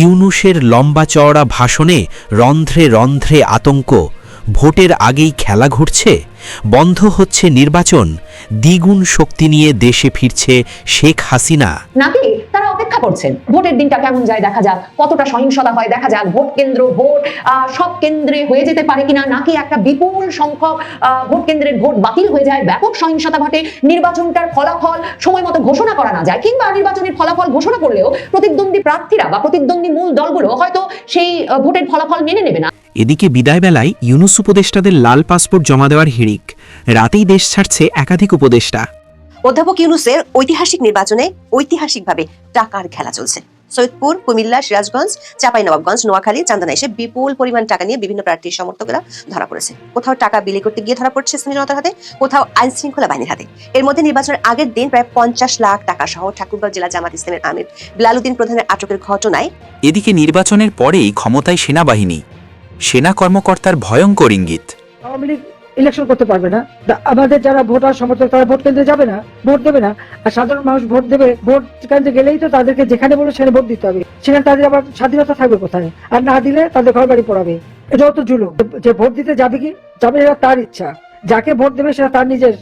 ইউনূসের লম্বা চওড়া ভাষণে রন্ধ্রে রন্ধ্রে আতঙ্ক। ভোটের আগেই খেলা ঘুরছে, বন্ধ হচ্ছে নির্বাচন, দ্বিগুণ শক্তি নিয়ে দেশে ফিরছে শেখ হাসিনা। নাকি তারা অপেক্ষা করছেন ভোটের দিনটা কেমন যায় দেখা যাক, কতটা সহিংসতা হয় দেখা যাক, ভোট কেন্দ্র ভোট সব কেন্দ্রে হয়ে যেতে পারে কিনা, নাকি একটা বিপুল সংখ্যক ভোট কেন্দ্রের ভোট বাতিল হয়ে যায়, ব্যাপক সহিংসতা ঘটে, নির্বাচনটার ফলাফল সময় মতো ঘোষণা করা না যায়, কিংবা নির্বাচনের ফলাফল ঘোষণা করলেও প্রতিদ্বন্দ্বী প্রার্থীরা বা প্রতিদ্বন্দ্বী মূল দলগুলো হয়তো সেই ভোটের ফলাফল মেনে নেবে না। এদিকে বিদায়বেলায় ইউনূস উপদেষ্টাদের লাল পাসপোর্ট জমা দেওয়ার হিড়িক, রাতেই দেশ ছাড়ছে একাধিক উপদেষ্টা। অধ্যাপক ইউনূসের ঐতিহাসিক নির্বাচনে ঐতিহাসিকভাবে টাকার খেলা চলছে। সৈয়দপুর, কুমিল্লা, সিরাজগঞ্জ, চাঁপাইনবাবগঞ্জ, নোয়াখালী, চান্দনা এসে বিপুল পরিমাণ টাকা নিয়ে বিভিন্ন প্রার্থীর সমর্থকেরা ধরা পড়েছে। কোথাও টাকা বিলি করতে গিয়ে ধরা পড়ছে স্থানীয় জনতার হাতে, কোথাও আইন শৃঙ্খলা বাহিনীর হাতে। এর মধ্যে নির্বাচনের আগের দিন প্রায় 50 লাখ টাকা সহ ঠাকুরগাঁও জেলা জামাত ইসলামের আমির বিলালউদ্দিন প্রধানের আটকের ঘটনায় এদিকে নির্বাচনের পরেই ক্ষমতায় সেনাবাহিনী, সেনা কর্মকর্তার ভয়ঙ্কর ইঙ্গিত। আওয়ামী লীগ ইলেকশন করতে পারবে না, আমাদের যারা ভোটার সমর্থক তারা ভোট কেন্দ্রে যাবে না, ভোট দেবে না, আর সাধারণ মানুষ ভোট দেবে। ভোট কেন্দ্রে গেলেই তো তাদেরকে যেখানে বলে সেখানে ভোট দিতে হবে, সেখানে তাদের আবার স্বাধীনতা থাকবে কোথায়? আর না দিলে তাদের ঘর বাড়ি পড়াবে। এটাও তো জুলুম। যে ভোট দিতে যাবে কি যাবে, এটা তার ইচ্ছা, যাকে ভোট দেবে সেটা তার নিজের।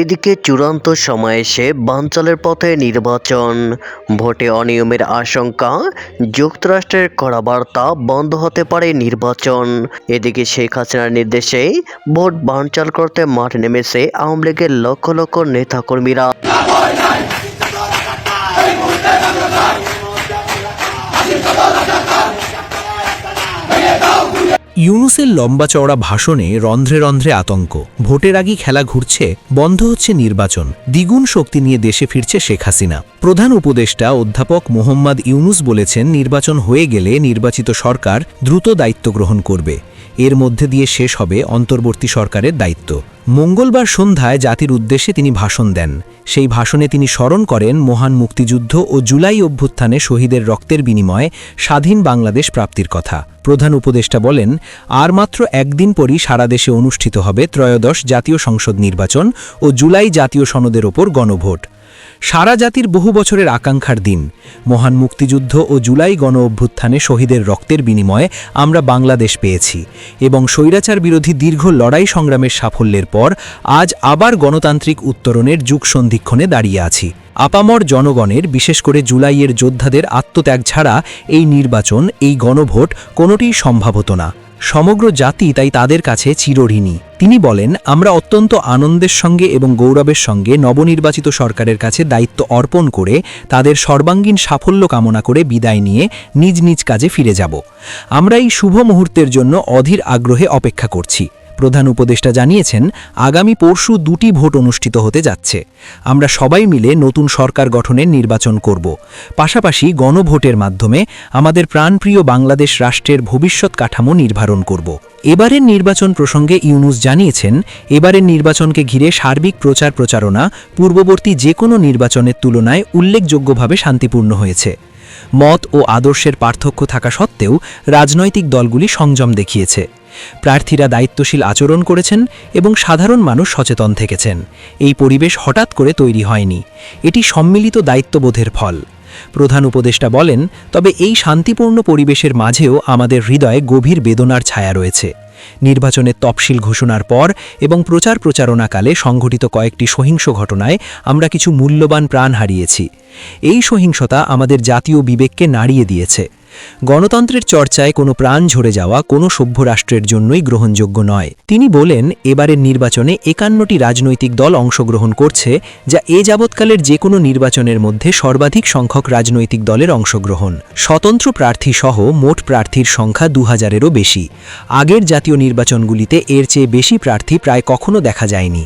এদিকে চূড়ান্ত সময় এসে বানচালের পথে নির্বাচন, ভোটে অনিয়মের আশঙ্কা, যুক্তরাষ্ট্রের কড়া বার্তা, বন্ধ হতে পারে নির্বাচন। এদিকে শেখ হাসিনার নির্দেশে ভোট বানচাল করতে মাঠে নেমেছে আওয়ামী লীগের লক্ষ লক্ষ নেতাকর্মীরা। ইউনূসের লম্বা চওড়া ভাষণে রন্ধ্রে রন্ধ্রে আতঙ্ক। ভোটের আগেই খেলা ঘুরছে, বন্ধ হচ্ছে নির্বাচন, দ্বিগুণ শক্তি নিয়ে দেশে ফিরছে শেখ হাসিনা। প্রধান উপদেষ্টা অধ্যাপক মোহাম্মদ ইউনূস বলেছেন, নির্বাচন হয়ে গেলে নির্বাচিত সরকার দ্রুত দায়িত্ব গ্রহণ করবে। এর মধ্যে দিয়ে শেষ হবে অন্তর্বর্তী সরকারের দায়িত্ব। মঙ্গলবার সন্ধ্যায় জাতির উদ্দেশ্যে তিনি ভাষণ দেন। সেই ভাষণে তিনি স্মরণ করেন মহান মুক্তিযুদ্ধ ও জুলাই অভ্যুত্থানে শহীদের রক্তের বিনিময়ে স্বাধীন বাংলাদেশ প্রাপ্তির কথা। প্রধান উপদেষ্টা বলেন, আর মাত্র একদিন পরই সারা দেশে অনুষ্ঠিত হবে ত্রয়োদশ জাতীয় সংসদ নির্বাচন ও জুলাই জাতীয় সনদের ওপর গণভোট। সারা জাতির বহু বছরের আকাঙ্ক্ষার দিন। মহান মুক্তিযুদ্ধ ও জুলাই গণ অভ্যুত্থানে শহীদের রক্তের বিনিময়ে আমরা বাংলাদেশ পেয়েছি এবং স্বৈরাচার বিরোধী দীর্ঘ লড়াই সংগ্রামের সাফল্যের পর আজ আবার গণতান্ত্রিক উত্তরণের যুগ সন্ধিক্ষণে দাঁড়িয়ে আছি। আপামর জনগণের, বিশেষ করে জুলাইয়ের যোদ্ধাদের আত্মত্যাগ ছাড়া এই নির্বাচন, এই গণভোট কোনোটিই সম্ভব হতো না। সমগ্র জাতি তাই তাদের কাছে চিরঋণী। তিনি বলেন, আমরা অত্যন্ত আনন্দের সঙ্গে এবং গৌরবের সঙ্গে নবনির্বাচিত সরকারের কাছে দায়িত্ব অর্পণ করে তাদের সর্বাঙ্গীন সাফল্য কামনা করে বিদায় নিয়ে নিজ নিজ কাজে ফিরে যাব। আমরা এই শুভ মুহূর্তের জন্য অধীর আগ্রহে অপেক্ষা করছি। প্রধান উপদেষ্টা জানিয়েছেন, আগামী পরশু 2টি ভোট অনুষ্ঠিত হতে যাচ্ছে। আমরা সবাই মিলে নতুন সরকার গঠনের নির্বাচন করব। পাশাপাশি গণভোটের মাধ্যমে আমাদের প্রাণপ্রিয় বাংলাদেশ রাষ্ট্রের ভবিষ্যৎ কাঠামো নির্ধারণ করব। এবারের নির্বাচন প্রসঙ্গে ইউনূস জানিয়েছেন, এবারের নির্বাচনকে ঘিরে সার্বিক প্রচার প্রচারণা পূর্ববর্তী যে কোনো নির্বাচনের তুলনায় উল্লেখযোগ্যভাবে শান্তিপূর্ণ হয়েছে। মত ও আদর্শের পার্থক্য থাকা সত্ত্বেও রাজনৈতিক দলগুলি সংযম দেখিয়েছে। প্রার্থীরা দায়িত্বশীল আচরণ করেছেন এবং সাধারণ মানুষ সচেতন থেকেছেন। এই পরিবেশ হঠাৎ করে তৈরি হয়নি, এটি সম্মিলিত দায়িত্ববোধের ফল। প্রধান উপদেষ্টা বলেন, তবে এই শান্তিপূর্ণ পরিবেশের মাঝেও আমাদের হৃদয়ে গভীর বেদনার ছায়া রয়েছে। নির্বাচনের তফসিল ঘোষণার পর এবং প্রচার প্রচারণাকালে সংঘটিত কয়েকটি সহিংস ঘটনায় আমরা কিছু মূল্যবান প্রাণ হারিয়েছি। এই সহিংসতা আমাদের জাতীয় বিবেককে নাড়িয়ে দিয়েছে। গণতন্ত্রের চর্চায় কোনো প্রাণ ঝরে যাওয়া কোনো সভ্য রাষ্ট্রের জন্যই গ্রহণযোগ্য নয়। তিনি বলেন, এবারের নির্বাচনে 51টি রাজনৈতিক দল অংশগ্রহণ করছে, যা এ যাবৎকালের যে কোনো নির্বাচনের মধ্যে সর্বাধিক সংখ্যক রাজনৈতিক দলের অংশগ্রহণ। স্বতন্ত্র প্রার্থী সহ মোট প্রার্থীর সংখ্যা 2000-এরও বেশি। আগের জাতীয় নির্বাচনগুলিতে এর চেয়ে বেশি প্রার্থী প্রায় কখনো দেখা যায়নি।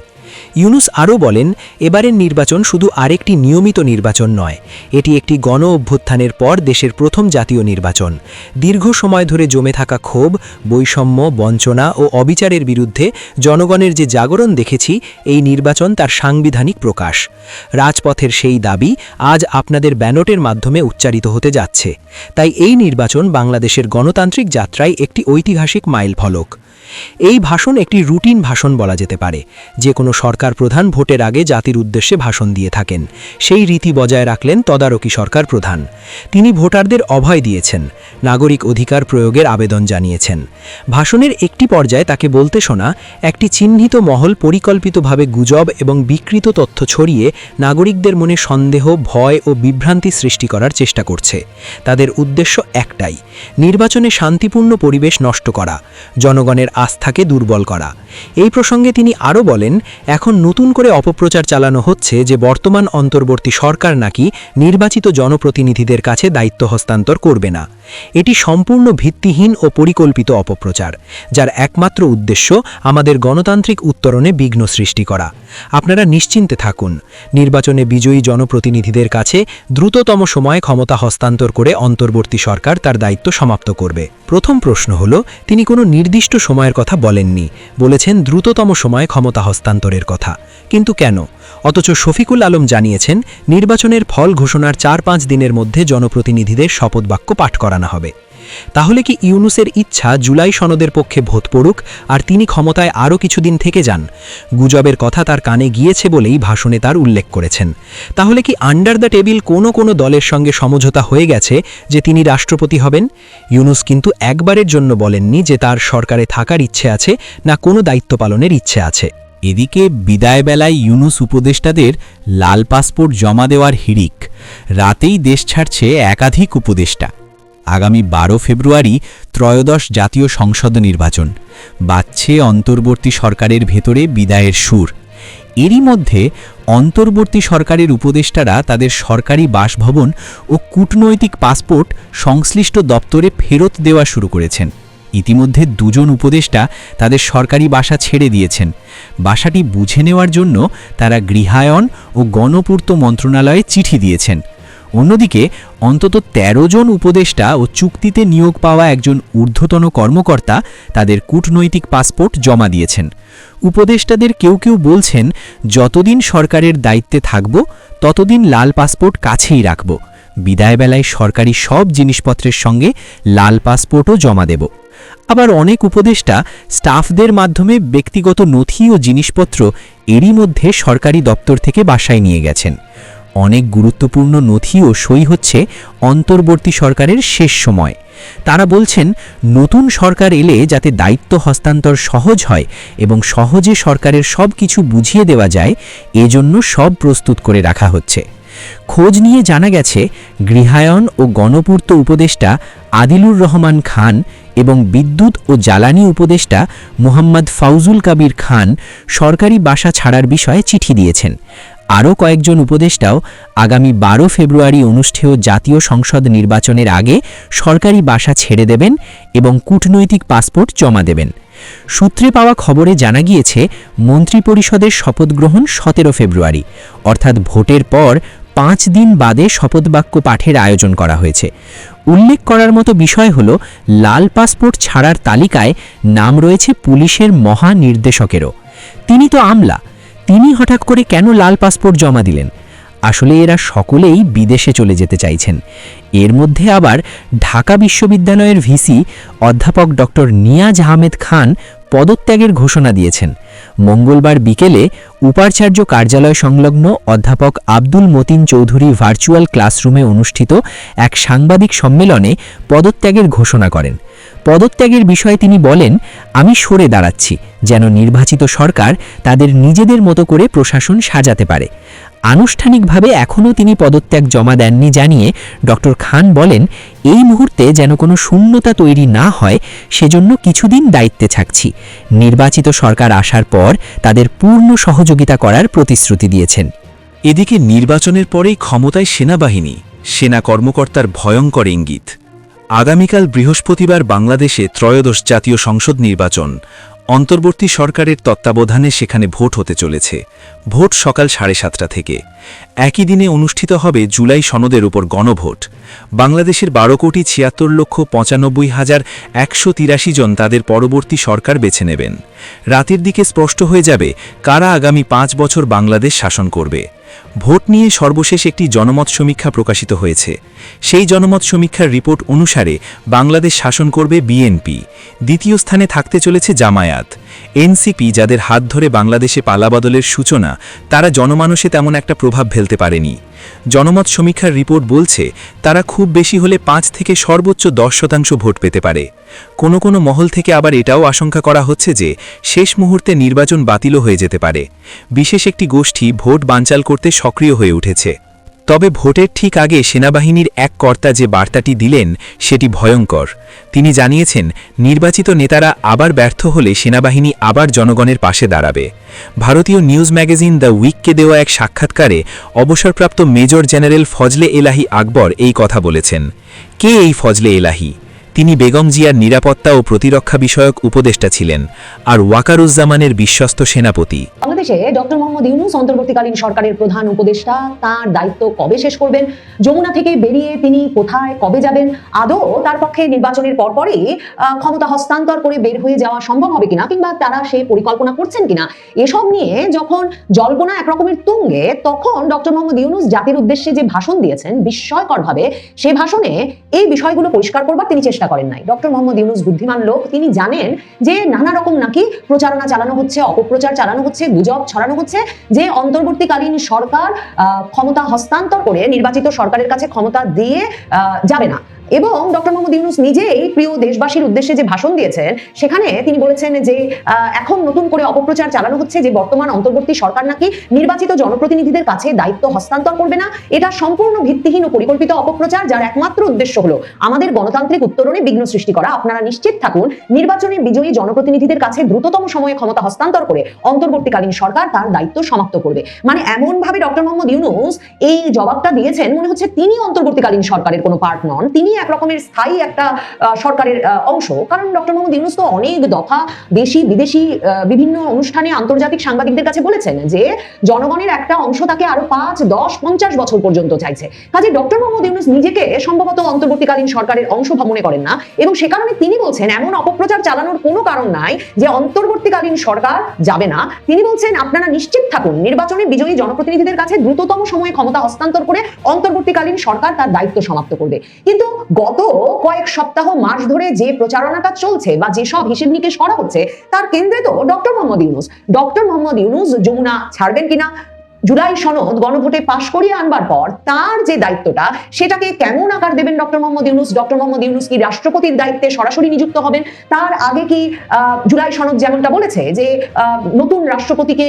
ইউনূস আরও বলেন, এবারের নির্বাচন শুধু আরেকটি নিয়মিত নির্বাচন নয়, এটি একটি গণ অভ্যুত্থানের পর দেশের প্রথম জাতীয় নির্বাচন। দীর্ঘ সময় ধরে জমে থাকা ক্ষোভ, বৈষম্য, বঞ্চনা ও অবিচারের বিরুদ্ধে জনগণের যে জাগরণ দেখেছি, এই নির্বাচন তার সাংবিধানিক প্রকাশ। রাজপথের সেই দাবি আজ আপনাদের ব্যালটের মাধ্যমে উচ্চারিত হতে যাচ্ছে। তাই এই নির্বাচন বাংলাদেশের গণতান্ত্রিক যাত্রায় একটি ঐতিহাসিক মাইলফলক। এই ভাষণ একটি রুটিন ভাষণ বলা যেতে পারে। যে কোনো সরকার প্রধান ভোটের আগে জাতির উদ্দেশ্যে ভাষণ দিয়ে থাকেন। সেই রীতি বজায় রাখলেন তদারকি সরকার প্রধান। তিনি ভোটারদের অভয় দিয়েছেন, নাগরিক অধিকার প্রয়োগের আবেদন জানিয়েছেন। ভাষণের একটি পর্যায়ে তাকে বলতে শোনা, একটি চিহ্নিত মহল পরিকল্পিতভাবে গুজব এবং বিকৃত তথ্য ছড়িয়ে নাগরিকদের মনে সন্দেহ, ভয় ও বিভ্রান্তি সৃষ্টি করার চেষ্টা করছে। তাদের উদ্দেশ্য একটাই, নির্বাচনে শান্তিপূর্ণ পরিবেশ নষ্ট করা, জনগণের আস্থাকে দুর্বল করা। এই প্রসঙ্গে তিনি আরও বলেন, এখন নতুন করে অপপ্রচার চালানো হচ্ছে যে বর্তমান অন্তর্বর্তী সরকার নাকি নির্বাচিত জনপ্রতিনিধিদের কাছে দায়িত্ব হস্তান্তর করবে না। এটি সম্পূর্ণ ভিত্তিহীন ও পরিকল্পিত অপপ্রচার, যার একমাত্র উদ্দেশ্য আমাদের গণতান্ত্রিক উত্তরণে বিঘ্ন সৃষ্টি করা। আপনারা নিশ্চিন্তে থাকুন, নির্বাচনে বিজয়ী জনপ্রতিনিধিদের কাছে দ্রুততম সময়ে ক্ষমতা হস্তান্তর করে অন্তর্বর্তী সরকার তার দায়িত্ব সমাপ্ত করবে। প্রথম প্রশ্ন হল, তিনি কোনো নির্দিষ্ট সময়ের কথা বলেননি, বলেছেন দ্রুততম সময়ে ক্ষমতা হস্তান্তরের কথা। কিন্তু কেন? অথচ শফিকুল আলম জানিয়েছেন, নির্বাচনের ফল ঘোষণার 4-5 দিনের মধ্যে জনপ্রতিনিধিদের শপথ বাক্য পাঠ করানো হবে। তাহলে কি ইউনূসের ইচ্ছা জুলাই সনদের পক্ষে ভোট পড়ুক আর তিনি ক্ষমতায় আরও কিছুদিন থেকে যান? গুজবের কথা তার কানে গিয়েছে বলেই ভাষণে তার উল্লেখ করেছেন। তাহলে কি আন্ডার দ্য টেবিল কোনো দলের সঙ্গে সমঝোতা হয়ে গেছে যে তিনি রাষ্ট্রপতি হবেন? ইউনূস কিন্তু একবারের জন্য বলেননি যে তার সরকারে থাকার ইচ্ছে আছে না কোনো দায়িত্ব পালনের ইচ্ছে আছে। এদিকে বিদায়বেলায় ইউনূস উপদেষ্টাদের লাল পাসপোর্ট জমা দেওয়ার হিড়িক। রাতেই দেশ ছাড়ছে একাধিক উপদেষ্টা। আগামী 12 ফেব্রুয়ারি ত্রয়োদশ জাতীয় সংসদ নির্বাচন। বাজছে অন্তর্বর্তী সরকারের ভেতরে বিদায়ের সুর। এরই মধ্যে অন্তর্বর্তী সরকারের উপদেষ্টারা তাদের সরকারি বাসভবন ও কূটনৈতিক পাসপোর্ট সংশ্লিষ্ট দপ্তরে ফেরত দেওয়া শুরু করেছেন। ইতিমধ্যে 2 জন উপদেষ্টা তাদের সরকারি বাসা ছেড়ে দিয়েছেন। বাসাটি বুঝে নেওয়ার জন্য তারা গৃহায়ন ও গণপূর্ত মন্ত্রণালয়ে চিঠি দিয়েছেন। অন্যদিকে অন্তত 13 জন উপদেষ্টা ও চুক্তিতে নিয়োগ পাওয়া একজন ঊর্ধ্বতন কর্মকর্তা তাদের কূটনৈতিক পাসপোর্ট জমা দিয়েছেন। উপদেষ্টাদের কেউ কেউ বলছেন, যতদিন সরকারের দায়িত্বে থাকব ততদিন লাল পাসপোর্ট কাছেই রাখব, বিদায়বেলায় সরকারি সব জিনিসপত্রের সঙ্গে লাল পাসপোর্টও জমা দেব। আবার অনেক উপদেষ্টা স্টাফদের মাধ্যমে ব্যক্তিগত নথি ও জিনিসপত্র এরই মধ্যে সরকারি দপ্তর থেকে বাসায় নিয়ে গেছেন। অনেক গুরুত্বপূর্ণ নথি ও সই হচ্ছে অন্তর্বর্তী সরকারের শেষ সময়। তারা বলছেন, নতুন সরকার এলে যাতে দায়িত্ব হস্তান্তর সহজ হয় এবং সহজে সরকারের সব কিছু বুঝিয়ে দেওয়া যায়, এজন্য সব প্রস্তুত করে রাখা হচ্ছে। খোঁজ নিয়ে জানা গেছে, গৃহায়ন ও গণপূর্ত উপদেষ্টা আদিলুর রহমান খান এবং বিদ্যুৎ ও জ্বালানি উপদেষ্টা মোহাম্মদ ফাউজুল কাবির খান সরকারি বাসা ছাড়ার বিষয়ে চিঠি দিয়েছেন। আরও কয়েকজন উপদেষ্টাও আগামী 12 ফেব্রুয়ারি অনুষ্ঠেয় জাতীয় সংসদ নির্বাচনের আগে সরকারি বাসা ছেড়ে দেবেন এবং কূটনৈতিক পাসপোর্ট জমা দেবেন। সূত্রে পাওয়া খবরে জানা গিয়েছে, মন্ত্রিপরিষদের শপথগ্রহণ 17 ফেব্রুয়ারি, অর্থাৎ ভোটের পর 5 দিন বাদে শপথবাক্য পাঠের আয়োজন করা হয়েছে। উল্লেখ করার মতো বিষয় হল, লাল পাসপোর্ট ছাড়ার তালিকায় নাম রয়েছে পুলিশের মহানির্দেশকেরও। তিনি তো আমলা, তিনি হঠাৎ করে কেন লাল পাসপোর্ট জমা দিলেন? আসলে এরা সকলেই বিদেশে চলে যেতে চাইছেন। এর মধ্যে আবার ঢাকা বিশ্ববিদ্যালয়ের ভিসি অধ্যাপক ডক্টর নিয়াজ আহমেদ খান পদত্যাগের ঘোষণা দিয়েছেন। মঙ্গলবার বিকেলে উপাচার্য কার্যালয় সংলগ্ন অধ্যাপক আব্দুল মতিন চৌধুরী ভার্চুয়াল ক্লাসরুমে অনুষ্ঠিত এক সাংবাদিক সম্মেলনে পদত্যাগের ঘোষণা করেন। পদত্যাগের বিষয়ে তিনি বলেন, আমি সরে দাঁড়াচ্ছি যেন নির্বাচিত সরকার তাদের নিজেদের মতো করে প্রশাসন সাজাতে পারে। আনুষ্ঠানিকভাবে এখনও তিনি পদত্যাগ জমা দেননি জানিয়ে ডক্টর খান বলেন, এই মুহূর্তে যেন কোনো শূন্যতা তৈরি না হয় সেজন্য কিছুদিন দায়িত্বে থাকছি। নির্বাচিত সরকার আসার পর তাদের পূর্ণ সহযোগিতা করার প্রতিশ্রুতি দিয়েছেন। এদিকে নির্বাচনের পরেই ক্ষমতায় সেনাবাহিনী, সেনা কর্মকর্তার ভয়ঙ্কর ইঙ্গিত। আগামীকাল বৃহস্পতিবার বাংলাদেশে ত্রয়োদশ জাতীয় সংসদ নির্বাচন। অন্তর্বর্তী সরকারের তত্ত্বাবধানে সেখানে ভোট হতে চলেছে। ভোট সকাল 7:30 থেকে। একই দিনে অনুষ্ঠিত হবে জুলাই সনদের উপর গণভোট। বাংলাদেশের 12,76,95,183 জন তাদের পরবর্তী সরকার বেছে নেবেন। রাতের দিকে স্পষ্ট হয়ে যাবে কারা আগামী 5 বছর বাংলাদেশ শাসন করবে। ভোট নিয়ে সর্বশেষ একটি জনমত সমীক্ষা প্রকাশিত হয়েছে। সেই জনমত সমীক্ষার রিপোর্ট অনুসারে বাংলাদেশ শাসন করবে বিএনপি, দ্বিতীয় স্থানে থাকতে চলেছে জামায়াত। এনসিপি, যাদের হাত ধরে বাংলাদেশে পালাবদলের সূচনা, তারা জনমানসে তেমন একটা প্রভাব ফেলতে পারেনি। জনমত সমীক্ষার রিপোর্ট বলছে তারা খুব বেশি হলে 5 থেকে সর্বোচ্চ 10% ভোট পেতে পারে। কোনো কোনো মহল থেকে আবার এটাও আশঙ্কা করা হচ্ছে যে শেষ মুহূর্তে নির্বাচন বাতিলও হয়ে যেতে পারে। বিশেষ একটি গোষ্ঠী ভোট বানচাল করতে সক্রিয় হয়ে উঠেছে। তবে ভোটের ঠিক আগে সেনাবাহিনীর এক কর্তা যে বার্তাটি দিলেন সেটি ভয়ঙ্কর। তিনি জানিয়েছেন, নির্বাচিত নেতারা আবার ব্যর্থ হলে সেনাবাহিনী আবার জনগণের পাশে দাঁড়াবে। ভারতীয় নিউজ ম্যাগাজিন দ্য উইককে দেওয়া এক সাক্ষাৎকারে অবসরপ্রাপ্ত মেজর জেনারেল ফজলে এলাহি আকবর এই কথা বলেছেন। কে এই ফজলে এলাহি? তিনি বেগম জিয়ার নিরাপত্তা ও প্রতিরক্ষা বিষয়ক উপদেষ্টা ছিলেন আর ওয়াকারুজ্জামানের বিশ্বস্ত সেনাপতি। বাংলাদেশে ডক্টর মোহাম্মদ ইউনূস অন্তর্বর্তীকালীন সরকারের প্রধান উপদেষ্টা, তার দায়িত্ব কবে শেষ করবেন, যমুনা থেকে বেরিয়ে তিনি কোথায় কবে যাবেন, আদৌ তার পক্ষে নির্বাচনের পরপরই ক্ষমতা হস্তান্তর করে বের হয়ে যাওয়া সম্ভব হবে কিনা, কিংবা তারা সেই পরিকল্পনা করছেন কিনা, এসব নিয়ে যখন জল্পনা একরকমের তুঙ্গে, তখন ডক্টর মোহাম্মদ ইউনূস জাতির উদ্দেশ্যে যে ভাষণ দিয়েছেন বিস্ময়করভাবে, সেই ভাষণে এই বিষয়গুলো পরিষ্কার করবার তিনি চেষ্টা করেন নাই। ডক্টর মোহাম্মদ ইউনূস বুদ্ধিমান লোক, তিনি জানেন যে নানা রকম নাকি প্রচারণা চালানো হচ্ছে, অপপ্রচার চালানো হচ্ছে, গুজব ছড়ানো হচ্ছে যে অন্তর্বর্তীকালীন সরকার ক্ষমতা হস্তান্তর করে নির্বাচিত সরকারের কাছে ক্ষমতা দিয়ে যাবে না। এবং ডক্টর মোহাম্মদ ইউনূস নিজেই প্রিয় দেশবাসীর উদ্দেশ্যে যে ভাষণ দিয়েছেন, সেখানে তিনি বলেছেন যে এখন নতুন করে অপপ্রচার চালানো হচ্ছে যে বর্তমান অন্তর্বর্তী সরকার নাকি নির্বাচিত জনপ্রতিনিধিদের কাছে দায়িত্ব হস্তান্তর করবে না। এটা সম্পূর্ণ ভিত্তিহীন ও পরিকল্পিত অপপ্রচার, যার একমাত্র উদ্দেশ্য হলো আমাদের গণতান্ত্রিক উত্তরণে বিঘ্ন সৃষ্টি করা। আপনারা নিশ্চিত থাকুন, নির্বাচনে বিজয়ী জনপ্রতিনিধিদের কাছে দ্রুততম সময়ে ক্ষমতা হস্তান্তর করে অন্তর্বর্তীকালীন সরকার তার দায়িত্ব সমাপ্ত করবে। মানে এমন ভাবে ডক্টর মোহাম্মদ ইউনূস এই জবাবটা দিয়েছেন, মনে হচ্ছে তিনি অন্তর্বর্তীকালীন সরকারের কোনো পার্ট নন, তিনি এক রকমের স্থায়ী একটা সরকারের অংশ। কারণ ডক্টর মোহাম্মদ ইউনূস তো অনেক দফা দেশি বিদেশি বিভিন্ন অনুষ্ঠানে আন্তর্জাতিক সাংবাদিকদের কাছে বলেছেন যে জনগণের একটা অংশ তাকে আরো 5, 10, 50 বছর পর্যন্ত চাইছে। কাজে ডক্টর মোহাম্মদ ইউনূস নিজেকে সম্ভবত অন্তর্বর্তীকালীন সরকারের অংশ মনে করেন না, এবং সে কারণে তিনি বলছেন এমন অপপ্রচার চালানোর কোনো কারণ নাই যে অন্তর্বর্তীকালীন সরকার যাবে না। তিনি বলছেন আপনারা নিশ্চিত থাকুন, নির্বাচনে বিজয়ী জনপ্রতিনিধিদের কাছে দ্রুততম সময়ে ক্ষমতা হস্তান্তর করে অন্তর্বর্তীকালীন সরকার তার দায়িত্ব সমাপ্ত করবে। কিন্তু গত কয়েক সপ্তাহ মাস ধরে যে প্রচারণাটা চলছে বা যেসব হিসেব নিকেশ করা হচ্ছে, তার কেন্দ্রে তো ডক্টর মোহাম্মদ ইউনূস। ডক্টর মোহাম্মদ ইউনূস যমুনা ছাড়বেন কিনা, জুলাই সনদ গণভোটে পাশ করিয়ে আনবার পর তার যে দায়িত্বটা, সেটাকে কেমন আকার দেবেন ডক্টর মোহাম্মদ ইউনূস? ডক্টর মোহাম্মদ ইউনূস কি রাষ্ট্রপতির দায়িত্বে সরাসরি নিযুক্ত হবেন? তার আগে কি জুলাই সনদ যেমনটা বলেছে যে নতুন রাষ্ট্রপতিকে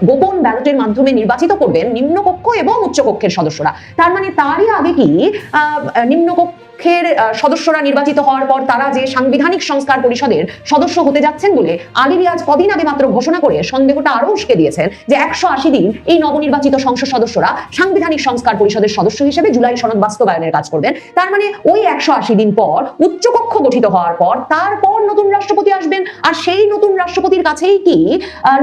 গোপন ব্যালটের মাধ্যমে নির্বাচিত করবেন নিম্নকক্ষ এবং উচ্চকক্ষের সদস্যরা, তার মানে তারই আগে কি নিম্নকক্ষের সদস্যরা নির্বাচিত হওয়ার পর তারা যে সাংবিধানিক সংস্কার পরিষদের সদস্য হতে যাচ্ছেন বলে আলী রিয়াজ কদিন আগে মাত্র ঘোষণা করে সন্দেহটা আরো উস্কে দিয়েছেন যে 180 দিন এই নবনির্বাচিত সংসদ সদস্যরা সাংবিধানিক সংস্কার পরিষদের সদস্য হিসেবে জুলাই সনদ বাস্তবায়নের কাজ করবেন। তার মানে ওই 180 দিন পর উচ্চকক্ষ গঠিত হওয়ার পর তারপর নতুন রাষ্ট্রপতি আসবেন, আর সেই নতুন রাষ্ট্রপতির কাছেই কি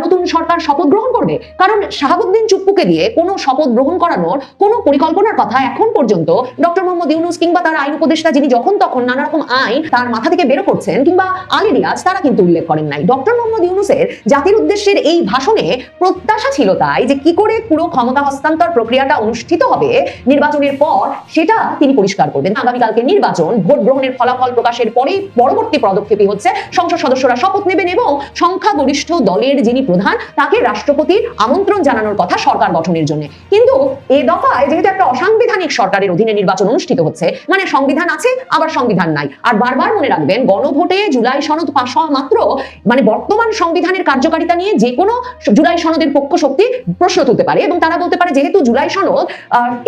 নতুন সরকার শপথ গ্রহণ করবে? কারণ শাহাবুদ্দিন চুপ্পুকে দিয়ে কোনো শপথ গ্রহণ করানোর কোনো পরিকল্পনার কথা এখন পর্যন্ত ডক্টর মোহাম্মদ ইউনূস কিংবা তার আইন উপদেষ্টা, যিনি যখন তখন নানা রকম আইন তার মাথা থেকে বের করছেন, কিংবা আলী রিয়াজ, তারা কিন্তু উল্লেখ করেন নাই। ডক্টর মোহাম্মদ ইউনূসের জাতির উদ্দেশ্যের এই ভাষণে প্রত্যাশা ছিল তাই যে কি করে পুরো ক্ষমতা হস্তান্তর প্রক্রিয়াটা অনুষ্ঠিত হবে নির্বাচনের পর, সেটা তিনি পরিষ্কার করবেন। আগামীকালকে নির্বাচন, ভোট গ্রহণের ফলাফল প্রকাশের পরেই পরবর্তী পদক্ষেপই হচ্ছে সংসদ সদস্যরা শপথ নেবেন এবং সংখ্যাগরিষ্ঠ দলের যিনি প্রধান তাকে রাষ্ট্রপতির আমন্ত্রণ জানানোর কথা সরকার গঠনের জন্য। কিন্তু এ দফায় যেহেতু একটা অসাংবিধানিক সরকারের অধীনে নির্বাচন অনুষ্ঠিত হচ্ছে, মানে সংবিধান আছে আবার সংবিধান নাই। আর বারবার মনে রাখবেন, গণভোটে জুলাই সনদ পাশ হওয়া মাত্র মানে বর্তমান সংবিধানের কার্যকারিতা নিয়ে যে কোনো জুলাই সনদের পক্ষ শক্তি প্রশ্ন তুলতে পারে, এবং তারা বলতে পারে যেহেতু জুলাই সনদ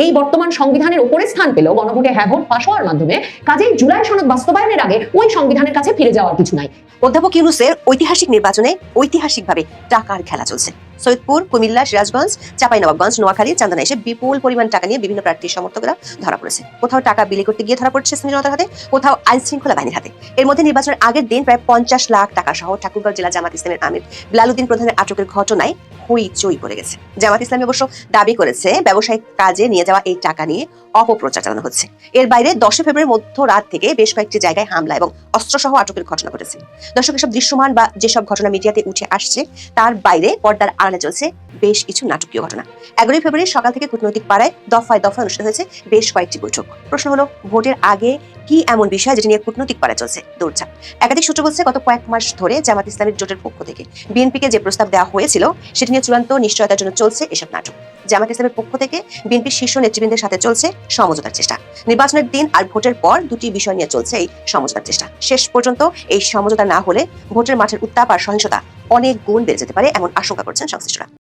এই বর্তমান সংবিধানের উপরে স্থান পেল গণভোটে হ্যাঁ ভোট পাশ হওয়ার মাধ্যমে, কাজেই জুলাই সনদ বাস্তবায়নের আগে ওই সংবিধানের কাছে ফিরে যাওয়ার কিছু নাই। অধ্যাপক ইউনূসের ঐতিহাসিক নির্বাচনে ঐতিহাসিকভাবে টাকার খেলা চলছে। সৈয়দপুর, কুমিল্লা, সিরাজগঞ্জ, চাঁপাইনবাবগঞ্জ, নোয়াখালী, চান্দনা এসে বিপুল পরিমাণ টাকা নিয়ে বিভিন্ন প্রার্থীর সমর্থকরা ধরা পড়েছে। কোথাও টাকা বিলি করতে গিয়ে ধরা পড়ছে স্থানীয় জনতার হাতে, কোথাও আইন শৃঙ্খলা বাহিনীর হাতে। এর মধ্যে নির্বাচনের আগের দিন প্রায় 50 লাখ টাকা সহ ঠাকুরগাঁও জেলা জামাত ইসলামের আমির বিলালউদ্দিন প্রধানের আটকের ঘটনায় হইচই পড়ে গেছে। জামাত ইসলামী অবশ্য দাবি করেছে ব্যবসায়িক কাজে নিয়ে যাওয়া এই টাকা নিয়ে অপপ্রচার চালানো হচ্ছে। এর বাইরে 10 ফেব্রুয়ারি মধ্যরাত থেকে বেশ কয়েকটি জায়গায় হামলা এবং অস্ত্রসহ আটকের ঘটনা ঘটেছে। দর্শক, এসব দৃশ্যমান বা যেসব ঘটনা মিডিয়াতে উঠে আসছে তার বাইরে পর্দার আড়ালে চলছে বেশ কিছু নাটকীয় ঘটনা। 11 ফেব্রুয়ারি সকাল থেকে কূটনৈতিক পাড়ায় দফায় দফায় অনুষ্ঠিত হয়েছে বেশ কয়েকটি বৈঠক। প্রশ্ন হলো, ভোটের আগে কি এমন বিষয় যেটা নিয়ে কূটনৈতিক পাড়ায় চলছে দৌড়ঝাঁপ? একাধিক সূত্র বলছে, গত কয়েক মাস ধরে জামাত ইসলামের জোটের পক্ষ থেকে বিএনপিকে যে প্রস্তাব দেওয়া হয়েছিল সেটি নিয়ে চূড়ান্ত নিশ্চয়তার জন্য চলছে এসব নাটক। জামাত ইসলামের পক্ষ থেকে বিএনপির শীর্ষ নেতৃবৃন্দের সাথে চলছে সমঝোতার চেষ্টা। নির্বাচনের দিন আর ভোটের পর দুটি বিষয় নিয়ে চলছে এই সমঝোতার চেষ্টা। শেষ পর্যন্ত এই সমঝোতা না হলে ভোটের মাঠের উত্তাপ আর সহিংসতা অনেক গুণ বেড়ে যেতে পারে এমন আশঙ্কা করছেন সংশ্লিষ্টরা।